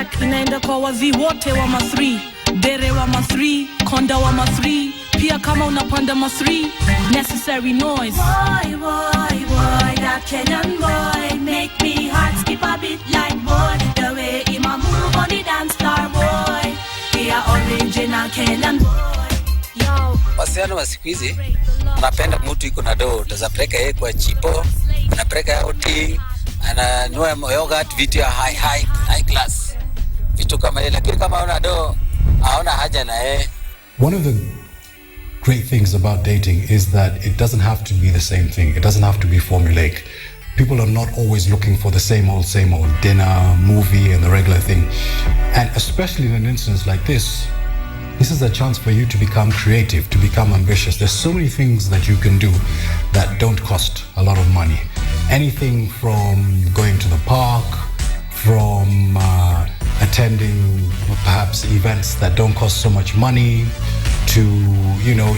respect inaenda kwa wazi wote wa ma3, dere wa ma3, konda wa ma3, pia kama unapanda ma3, necessary noise. Boy, that Kenyan boy make me heart skip a bit like boy. The way he move on the dance floor boy, he a original Kenyan boy. Yo, wasichana wa siku hizi anapenda mtu iko na doo, tazapeleka yeye kwa chipo, anapeleka outing, ananunua yogurt, vitu ya high class, vitu kama ile. Lakini kama una doo haona haja na yeye. One of the great things about dating is that it doesn't have to be the same thing. It doesn't have to be formulaic. People are not always looking for the same old dinner, movie, and the regular thing. And especially in an instance like this is a chance for you to become creative, to become ambitious. There's so many things that you can do that don't cost a lot of money. Anything from going to the park, from attending perhaps events that don't cost so much money, to,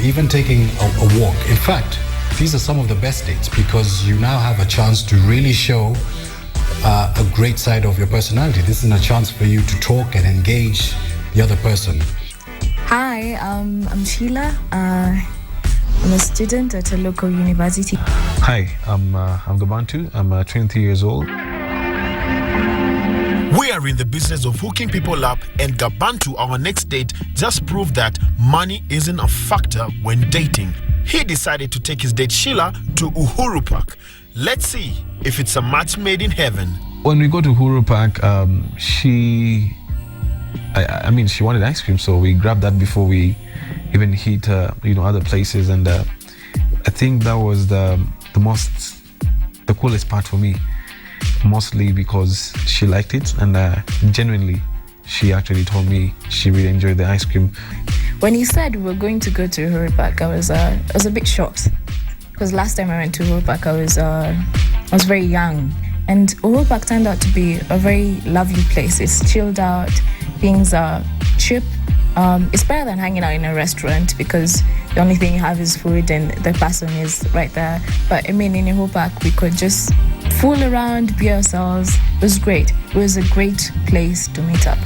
even taking a walk. In fact, these are some of the best dates because you now have a chance to really show a great side of your personality. This is a chance for you to talk and engage the other person. Hi, I'm Sheila. I'm a student at a local university. Hi, I'm Gabantu. I'm 23 years old. We are in the business of hooking people up, and Gabantu, our next date, just proved that money isn't a factor when dating. He decided to take his date Sheila to Uhuru Park. Let's see if it's a match made in heaven. When we go to Uhuru Park, she wanted ice cream, so we grabbed that before we even hit other places, and I think that was the coolest part for me, mostly because she liked it, and genuinely she actually told me she really enjoyed the ice cream. When he said we were going to go to Uhuru Park, I was a bit shocked because last time I went to Uhuru Park I was very young, and Uhuru Park turned out to be a very lovely place. It's chilled out, things are cheap. It's better than hanging out in a restaurant because the only thing you have is food and the person is right there. But I mean, in Uhuru Park we could just fool around, be ourselves. It was great. It was a great place to meet up.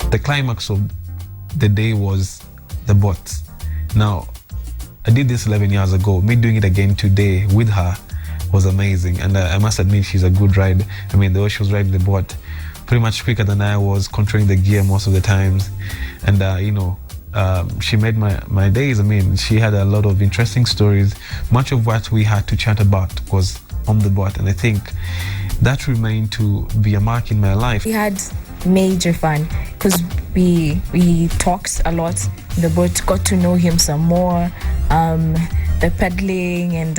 The climax of the day was the boat. Now, I did this 11 years ago. Me doing it again today with her was amazing. And I must admit, she's a good ride. I mean, the way she was riding the boat, pretty much quicker than I was, controlling the gear most of the times. And, she made my days. I mean, she had a lot of interesting stories. Much of what we had to chat about was on the boat. And I think that remained to be a mark in my life. We had major fun because we talked a lot. The boat got to know him some more. The paddling and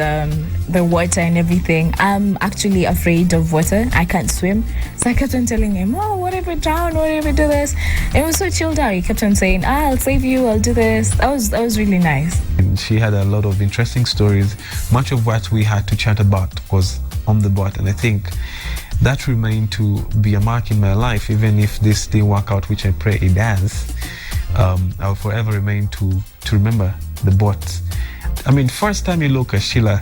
the water and everything. I'm actually afraid of water. I can't swim. So I kept on telling him, oh, what if we drown? What if we do this? And it was so chilled out. He kept on saying, I'll save you, I'll do this. That was really nice. And she had a lot of interesting stories. Much of what we had to chat about was on the boat. And I think that remained to be a mark in my life, even if this didn't work out, which I pray it does. I'll forever remain to remember the boat. I mean, first time you look at Sheila,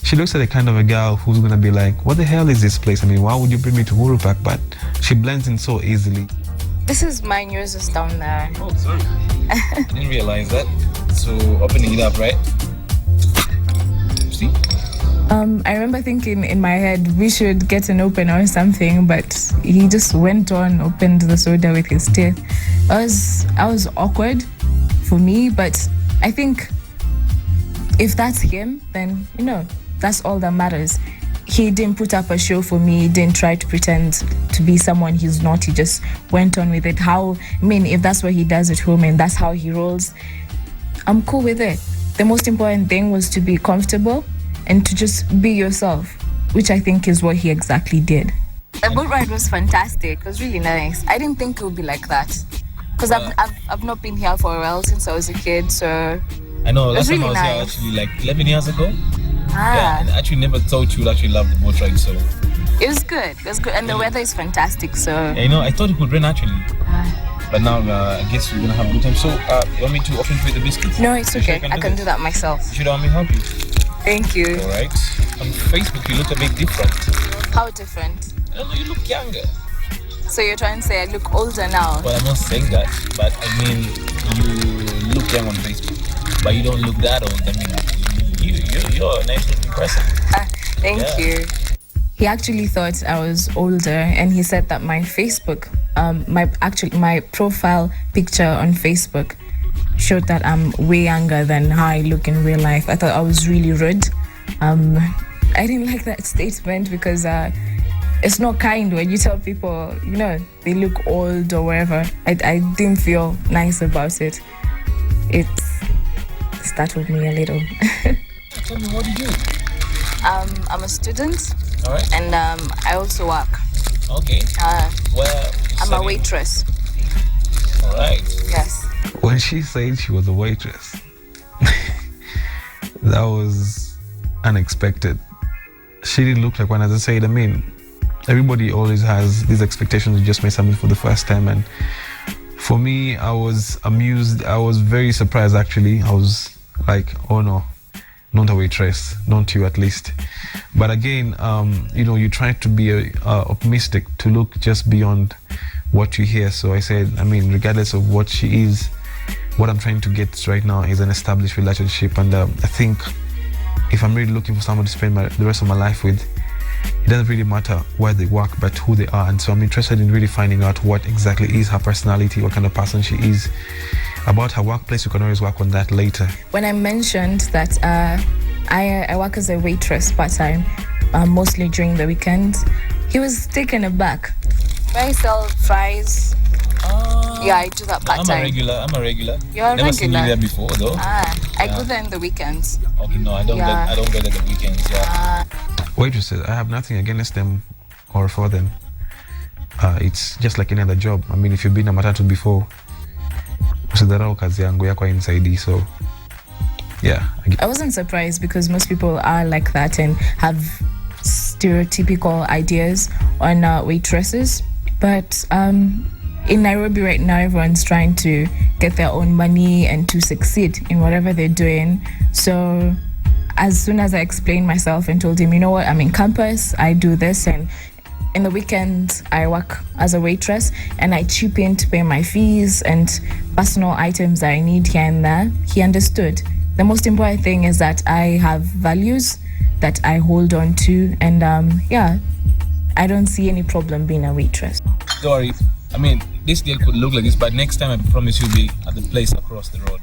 she looks like the kind of a girl who's gonna be like, what the hell is this place? I mean, why would you bring me to Uhuru Park? But she blends in so easily. This is mine, yours is down there. Oh, sorry. I didn't realize that. So opening it up, right? See? I remember thinking in my head we should get an opener or something, but he just went on, opened the soda with his teeth. I was awkward for me, but I think if that's him, then that's all that matters. He didn't put up a show for me. He didn't try to pretend to be someone he's not. He just went on with it. If that's what he does at home and that's how he rolls, I'm cool with it. The most important thing was to be comfortable and to just be yourself, which I think is what he exactly did. The boat ride was fantastic. It was really nice. I didn't think it would be like that because I've not been here for a while since I was a kid, so I know. It Last was time really I was here, nice. actually, like 11 years ago. Ah. Yeah, and I actually never thought you would actually love the boat ride. So, It was good. It was good, and the weather is fantastic. So. yeah, you know, I thought it would rain actually, but now I guess we're gonna have a good time. So, you want me to open for the biscuits? No, it's You sure okay. you I can this? do that myself. You should want me to help you. Thank you. All right. On Facebook, you look a bit different. How different? I don't know. You look younger. So you're trying to say I look older now? Well, I'm not saying that, but I mean, you look young on Facebook, but you don't look that old. I mean, you're a nice looking person. Thank Yeah. you. He actually thought I was older, and he said that my Facebook, my profile picture on Facebook showed that I'm way younger than how I look in real life. I thought I was really rude. I didn't like that statement because it's not kind when you tell people, you know, they look old or whatever. I didn't feel nice about it. It startled me a little. Tell me, what do you do? I'm a student. All right. And I also work. Okay. Well, I'm a waitress. All right. Yes. When she said she was a waitress, that was unexpected. She didn't look like one, as I said. I mean, everybody always has these expectations to just make something for the first time. And for me, I was amused. I was very surprised, actually. I was like, oh no, not a waitress, not you at least. But again, you know, you try to be optimistic, to look just beyond what you hear. So I said, I mean, regardless of what she is, what I'm trying to get right now is an established relationship. And I think if I'm really looking for someone to spend the rest of my life with, it doesn't really matter where they work, but who they are. And so I'm interested in really finding out what exactly is her personality, what kind of person she is. About her workplace, we can always work on that later. When I mentioned that I work as a waitress part-time, mostly during the weekends, he was taken aback. I sell fries. Yeah, I do that part-time. I'm a regular. You're a Never seen you regular. there before, though. I go there in the weekends. Okay, no, I don't Yeah. go there the weekends. Yeah. Waitresses, I have nothing against them or for them. It's just like any other job. I mean, if you've been a matatu before, usidharau kazi yangu yako inside. So yeah, I wasn't surprised because most people are like that and have stereotypical ideas on waitresses. But in Nairobi right now, everyone's trying to get their own money and to succeed in whatever they're doing. So as soon as I explained myself and told him, you know what, I'm in campus, I do this, and in the weekends I work as a waitress, and I chip in to pay my fees and personal items that I need here and there, he understood. The most important thing is that I have values that I hold on to, and yeah, I don't see any problem being a waitress. Don't worry. I mean, this deal could look like this, but next time I promise you'll be at the place across the road.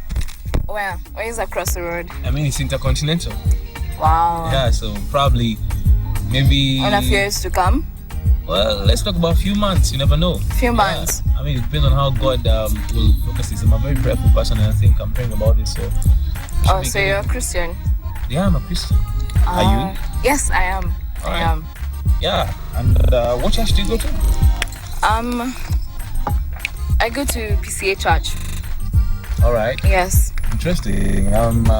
Where is across the road? I mean, it's Intercontinental. Wow. Yeah, so probably, maybe... In a few years to come? Well, let's talk about a few months. You never know. Few months. I mean, it depends on how God will focus this. I'm a very prayerful person, and I think I'm praying about this. So. Oh, so you're a Christian? Yeah, I'm a Christian. Are you? Yes, I am. All right. I am. Yeah, and what church do you go to? I go to PCA Church. All right. Yes. Interesting.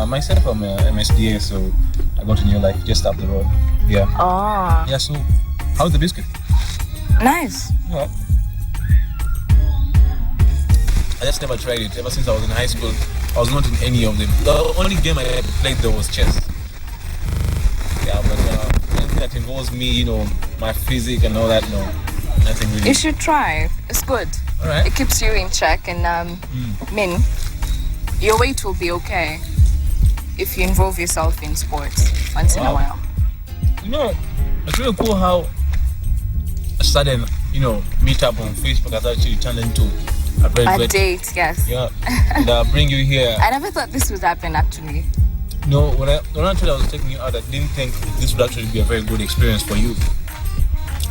Myself, I'm a MSDA, so I go to New Life just up the road. Yeah. Oh. Yeah. So, how's the biscuit? Nice. Yeah. I just never tried it. Ever since I was in high school, I was not in any of them. The only game I ever played there was chess. Yeah, but anything that involves me, you know, my physique and all that, no, nothing really. You should try. It's good. All right. It keeps you in check, and your weight will be okay if you involve yourself in sports once in a while. You know, it's really cool how a sudden, you know, meet up on Facebook has actually turned into a date, yes. Yeah, and bring you here. I never thought this would happen, actually. No, when I told I was taking you out, I didn't think this would actually be a very good experience for you.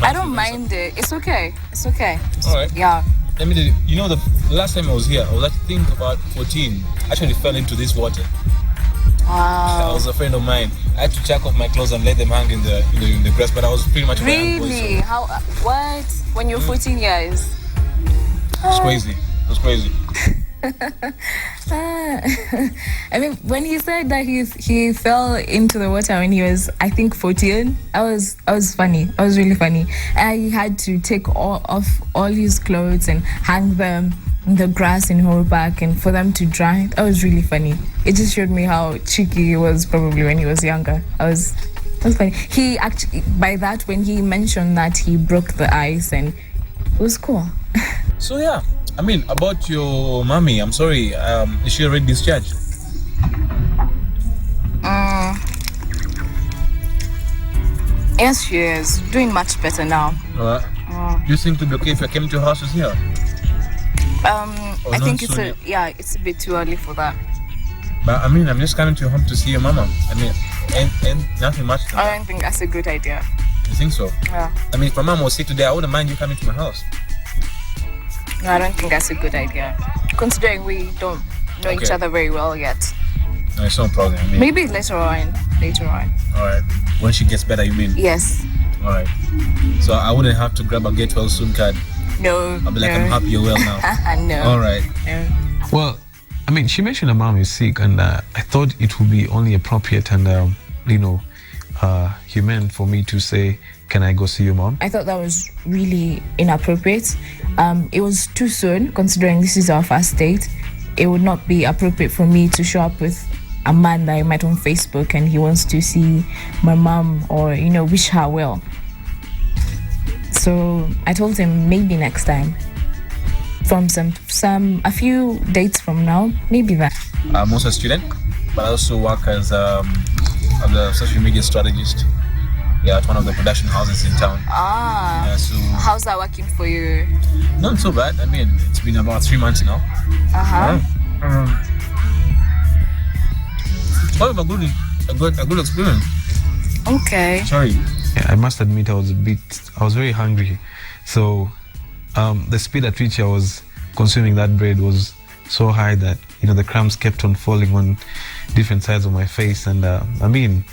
I don't mind it. It's okay. It's okay. All right. Yeah. Let me tell you, you know, the last time I was here, I was, I think, about 14. I actually fell into this water. Wow. I was a friend of mine. I had to check off my clothes and let them hang in the grass, but I was pretty much a young boy, Really? so. How? What? When you're 14 years? It was crazy. It was crazy. I mean, when he said that he fell into the water when he was, I think, 14, I was funny. I was really funny. And he had to take off all his clothes and hang them in the grass in Horrorpark and for them to dry. That was really funny. It just showed me how cheeky he was probably when he was younger. That was funny. He actually, by that, when he mentioned that he broke the ice, and it was cool. So yeah, I mean, about your mommy, I'm sorry, is she already discharged? Yes, she is doing much better now. Do you think it would be okay if I came to your house with her? I think it's a bit too early for that. But I mean, I'm just coming to your home to see your mama. I mean, and nothing much. I don't think that's a good idea. You think so? Yeah. I mean, if my mom was sick today, I wouldn't mind you coming to my house. No, I don't think that's a good idea. Considering we don't know each other very well yet. No, it's no problem. I mean, maybe later on. Alright. When she gets better, you mean? Yes. Alright. So I wouldn't have to grab a get well soon card. No. I'll be like, I'm happy you're well now. No. Alright. No. Well, I mean, she mentioned her mom is sick, and I thought it would be only appropriate and, humane for me to say, can I go see your mom? I thought that was really inappropriate. It was too soon, considering this is our first date. It would not be appropriate for me to show up with a man that I met on Facebook and he wants to see my mom or, wish her well. So I told him maybe next time. From a few dates from now, maybe that. I'm also a student, but I also work as a social media strategist. Yeah, at one of the production houses in town. Yeah, so how's that working for you? Not so bad. I mean, it's been about 3 months now. Quite a good experience. Okay. Sorry. Yeah, I must admit I was very hungry. So the speed at which I was consuming that bread was so high that, the crumbs kept on falling on different sides of my face. And I mean,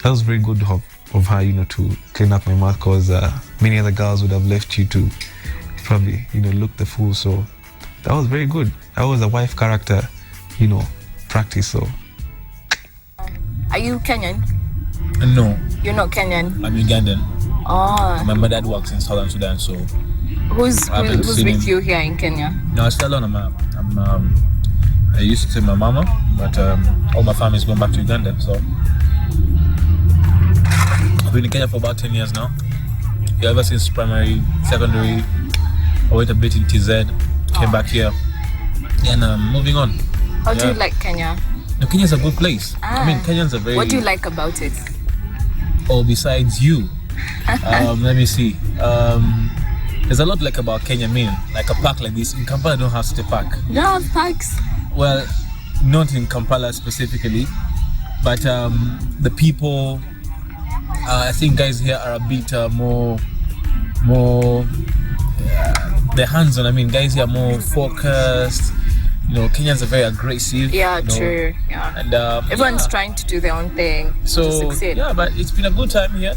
that was very good of her, to clean up my mouth, because many other girls would have left you to probably, look the fool. So that was very good. That was a wife character, practice. So. Are you Kenyan? No. You're not Kenyan? I'm Ugandan. Oh. My dad works in Southern Sudan, so. Who's with you here in Kenya? No, I'm still alone. I used to say my mama, but all my family's going back to Uganda, so. I've been in Kenya for about 10 years now. Yeah, ever since primary, secondary, I went a bit in TZ, came back here, and moving on. How do you like Kenya? No, Kenya's a good place. I mean, Kenyans are very... What do you like about it? Oh, besides you. Let me see. There's a lot like about Kenya, like a park like this. In Kampala, I don't have such a park. You don't have parks? Well, not in Kampala specifically, but the people... I think guys here are a bit more they're hands-on. I mean, guys here are more focused. Kenyans are very aggressive. Yeah, true. Yeah. And everyone's trying to do their own thing to succeed. Yeah, but it's been a good time here.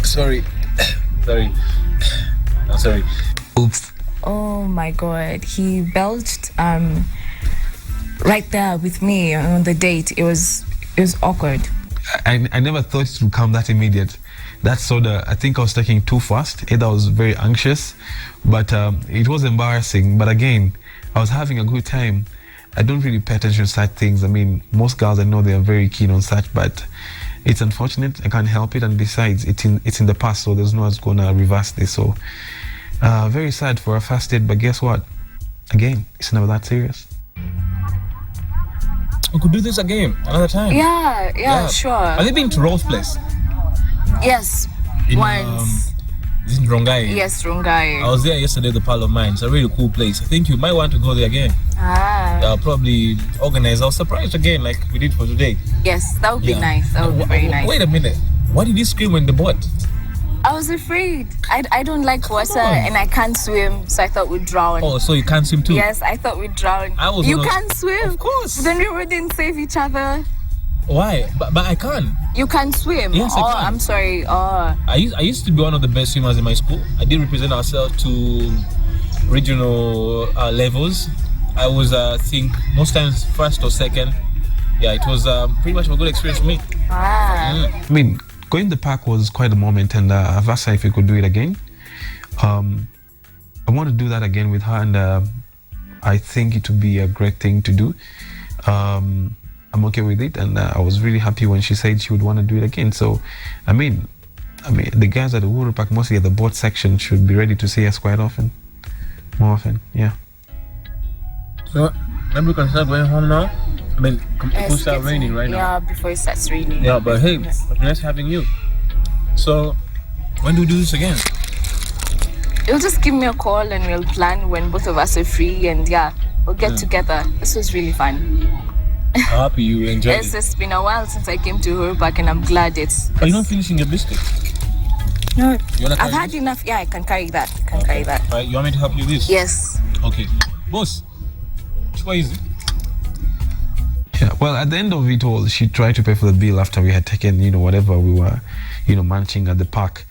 Sorry. I'm sorry. Oops. Oh my God, he belched right there with me on the date. It was awkward. I never thought it would come that immediate. That soda, I think I was taking too fast. Either I was very anxious, but it was embarrassing. But again, I was having a good time. I don't really pay attention to such things. I mean, most girls I know, they are very keen on such, but it's unfortunate. I can't help it. And besides, it's in the past, so there's no one's gonna reverse this. So very sad for a first date, but guess what? Again, it's never that serious. We could do this again another time. Yeah, sure. Have you been to Rose's place? Yes, once. This is Rongai. Yes, Rongai. I was there yesterday, the pal of mine. It's a really cool place. I think you might want to go there again. I'll probably organize. I was surprised again, like we did for today. Yes, that would be nice. That would be very nice. Wait a minute. Why did you scream when the boat? I was afraid. I don't like water and I can't swim, so I thought we'd drown. Oh, so you can't swim too? Yes, I thought we'd drown. You can't swim? Of course. Then we wouldn't save each other. Why? But I can. You can swim? Yes, I can. I'm sorry. I used to be one of the best swimmers in my school. I did represent ourselves to regional levels. I was, I think, most times first or second. Yeah, it was pretty much a good experience for me. Wow. I mean, going to the park was quite a moment, and I've asked her if we could do it again. I want to do that again with her, and I think it would be a great thing to do. I'm okay with it, and I was really happy when she said she would want to do it again. So, I mean, the guys at the Uhuru Park, mostly at the boat section, should be ready to see us quite often, more often. Yeah. So maybe we can start going home now. I mean, it will start raining right now. Yeah, before it starts raining. Yeah, but hey, nice having you. So, when do we do this again? You'll just give me a call and we'll plan when both of us are free, and yeah, we'll get together. This was really fun. I'm happy you enjoyed It's it. just been a while since I came to Uhuru Park, and I'm glad it's... Are you not finishing your biscuit? No, You wanna I've carry had this? enough. Yeah, I can carry that. Carry that. Alright, you want me to help you with this? Yes. Okay. Boss, what is it? Yeah, well, at the end of it all, she tried to pay for the bill after we had taken, whatever we were, munching at the park.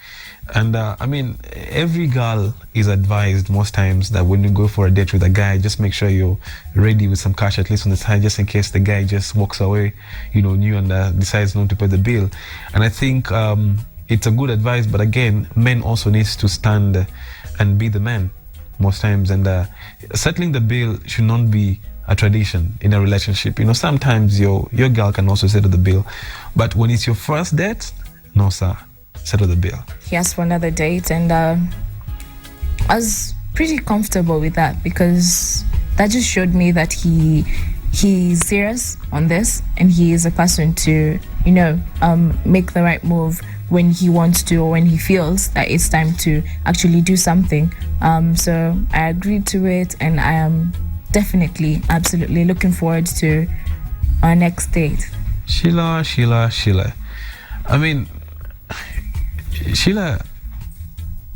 And I mean, every girl is advised most times that when you go for a date with a guy, just make sure you're ready with some cash at least on the side, just in case the guy just walks away, new and decides not to pay the bill. And I think it's a good advice, but again, men also needs to stand and be the man most times. And settling the bill should not be a tradition in a relationship. Sometimes your girl can also settle the bill, but when it's your first date, no sir, settle the bill. He asked for another date, and I was pretty comfortable with that, because that just showed me that he's serious on this, and he is a person to make the right move when he wants to, or when he feels that it's time to actually do something. So I agreed to it, and I am definitely, absolutely looking forward to our next date. Sheila. I mean, Sheila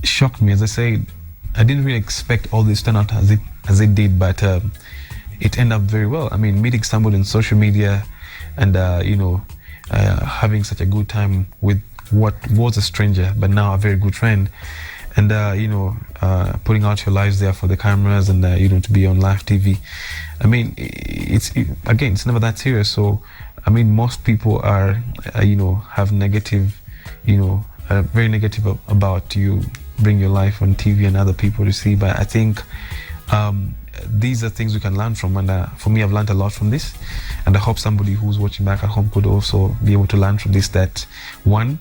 shocked me. As I said, I didn't really expect all this to turn out as it did, but it ended up very well. I mean, meeting somebody on social media and having such a good time with what was a stranger but now a very good friend, and putting out your lives there for the cameras, and to be on live TV. I mean, it's never that serious. So I mean, most people are have negative, very negative about you bring your life on TV and other people to see. But I think these are things we can learn from, and for me, I've learned a lot from this, and I hope somebody who's watching back at home could also be able to learn from this. That one,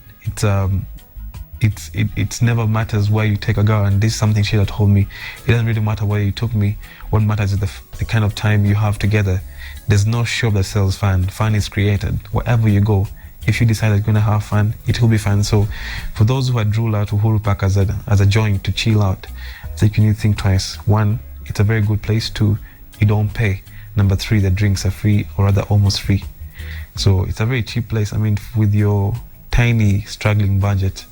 it's never matters where you take a girl, and this is something Sheila told me. It doesn't really matter where you took me. What matters is the kind of time you have together. There's no shop that sells fun. Fun is created wherever you go. If you decide you're going to have fun, it will be fun. So for those who had ruled out Uhuru Park as a joint to chill out, I think you need to think twice. One, it's a very good place. Two, you don't pay. Number three, the drinks are free, or rather almost free. So it's a very cheap place. I mean, with your tiny, struggling budget,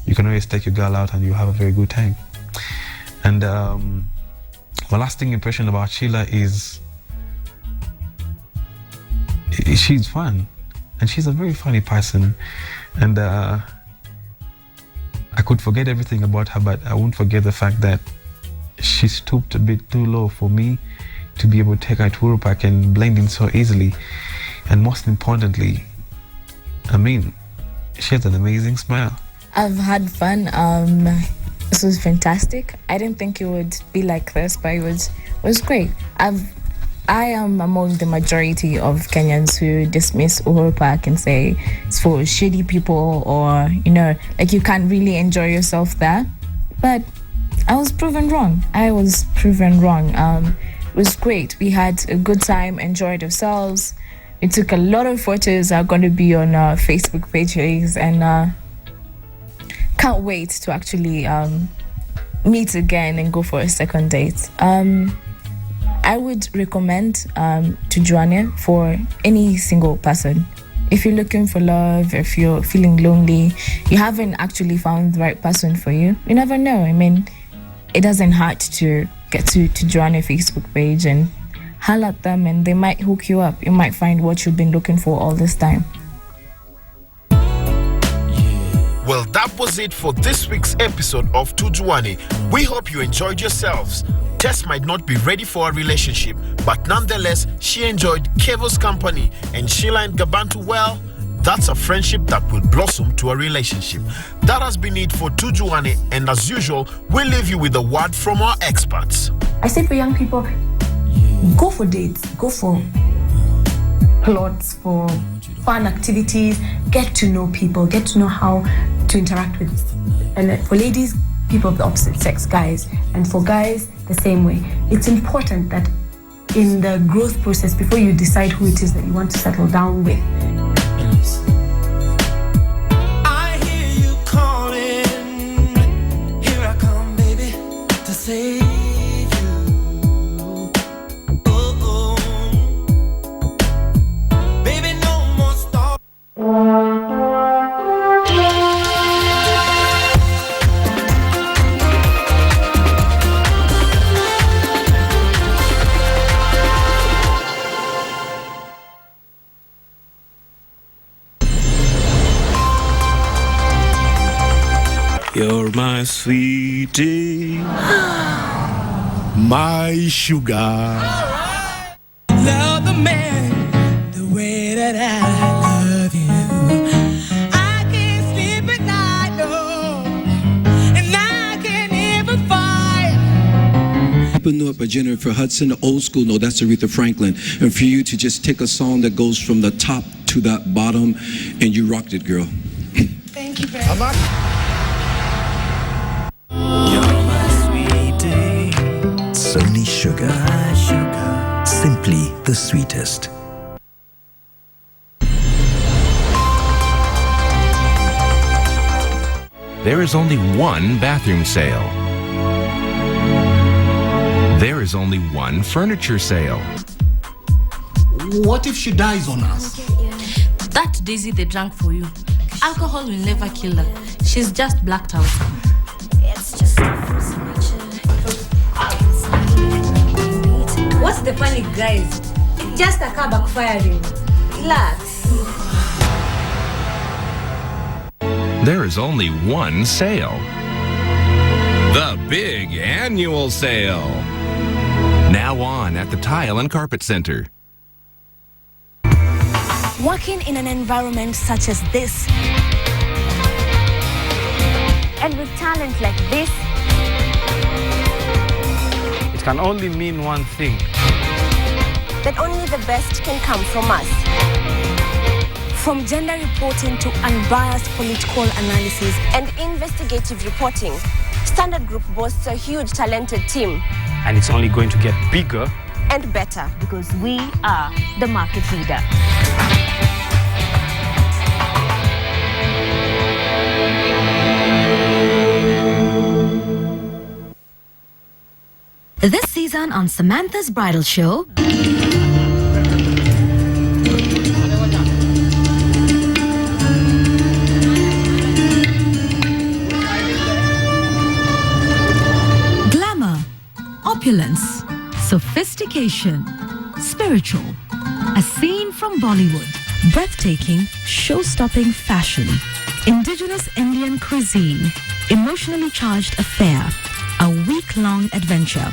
you can always take your girl out and you have a very good time. And my lasting impression about Sheila is she's fun. And she's a very funny person, and I could forget everything about her, but I won't forget the fact that she stooped a bit too low for me to be able to take her to Uhuru Park and blend in so easily. And most importantly, I mean, she has an amazing smile. I've had fun. This was fantastic. I didn't think it would be like this, but it was great. I am among the majority of Kenyans who dismiss Uhuru Park and say it's for shitty people, or like you can't really enjoy yourself there. But I was proven wrong. It was great. We had a good time, enjoyed ourselves. We took a lot of photos that are going to be on our Facebook pages, and can't wait to actually meet again and go for a second date. I would recommend Tujuane for any single person. If you're looking for love, if you're feeling lonely, you haven't actually found the right person for you, you never know. I mean, it doesn't hurt to get to Tujuane Facebook page and holler at them, and they might hook you up. You might find what you've been looking for all this time. Well, that was it for this week's episode of Tujuane. We hope you enjoyed yourselves. Tess might not be ready for a relationship, but nonetheless, she enjoyed Kevo's company, and Sheila and Gabantu, well, that's a friendship that will blossom to a relationship. That has been it for Tujuane, and as usual, we'll leave you with a word from our experts. I say for young people, go for dates, go for plots, for fun activities, get to know people, get to know how to interact with. And for ladies, people of the opposite sex, guys, and for guys, the same way. It's important that in the growth process, before you decide who it is that you want to settle down with, I hear you calling. Here I come, baby, to save you. Oh, baby, no more stop. You're my sweetie, My sugar. Love the man the way that I love you. I can't sleep at night, no, and I can't even fight. People know it by Jennifer Hudson, the old school, no, that's Aretha Franklin. And for you to just take a song that goes from the top to the bottom, and you rocked it, girl. Thank you very much. Sony Sugar. Simply the sweetest. There is only one bathroom sale. There is only one furniture sale. What if she dies on us? That Daisy they drank for you. Alcohol will never kill her. She's just blacked out. It's just What's the panic, guys? Just a car backfiring. Relax. There is only one sale. The big annual sale. Now on at the Tile and Carpet Center. Working in an environment such as this, and with talent like this, it can only mean one thing. that only the best can come from us. From gender reporting to unbiased political analysis and investigative reporting, Standard Group boasts a huge talented team. And it's only going to get bigger and better because we are the market leader. This season on Samantha's Bridal Show, glamour, opulence, sophistication, spiritual, a scene from Bollywood, breathtaking, show-stopping fashion, indigenous Indian cuisine, emotionally charged affair, a week-long adventure,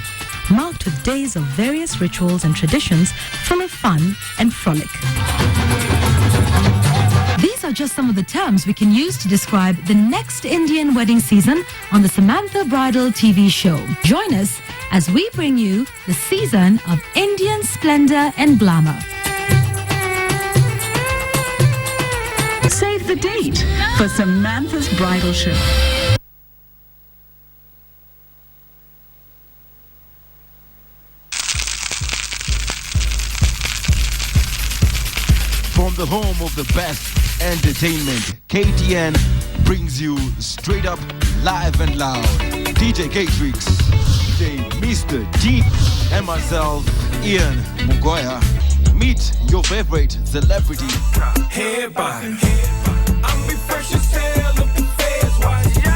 marked with days of various rituals and traditions full of fun and frolic. These are just some of the terms we can use to describe the next Indian wedding season on the Samantha Bridal TV show. Join us as we bring you the season of Indian splendor and glamour. Save the date for Samantha's Bridal Show. From the home of the best entertainment, KTN brings you straight up live and loud. DJ K-Trix, DJ Mr. D, and myself, Ian Mugoya. Meet your favorite celebrity. Everybody, I'm be fresh as hell, look the feds watch.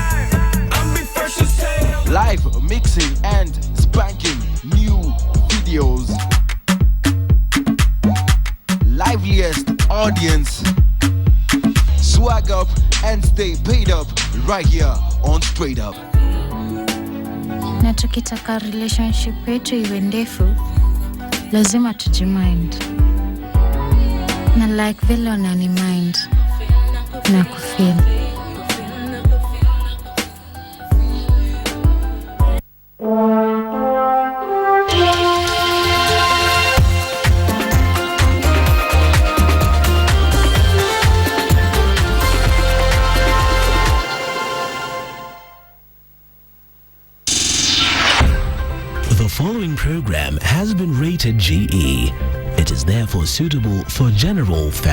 I'm be fresh as hell. Live mixing and spanking new videos. Liveliest audience. Swag up and stay paid up right here on Straight Up. Na tukitaka relationship yetu iwe ndefu, lazima tujimind. Na like vile unani mind na kufeel. The following program has been rated GE. It is therefore suitable for general family.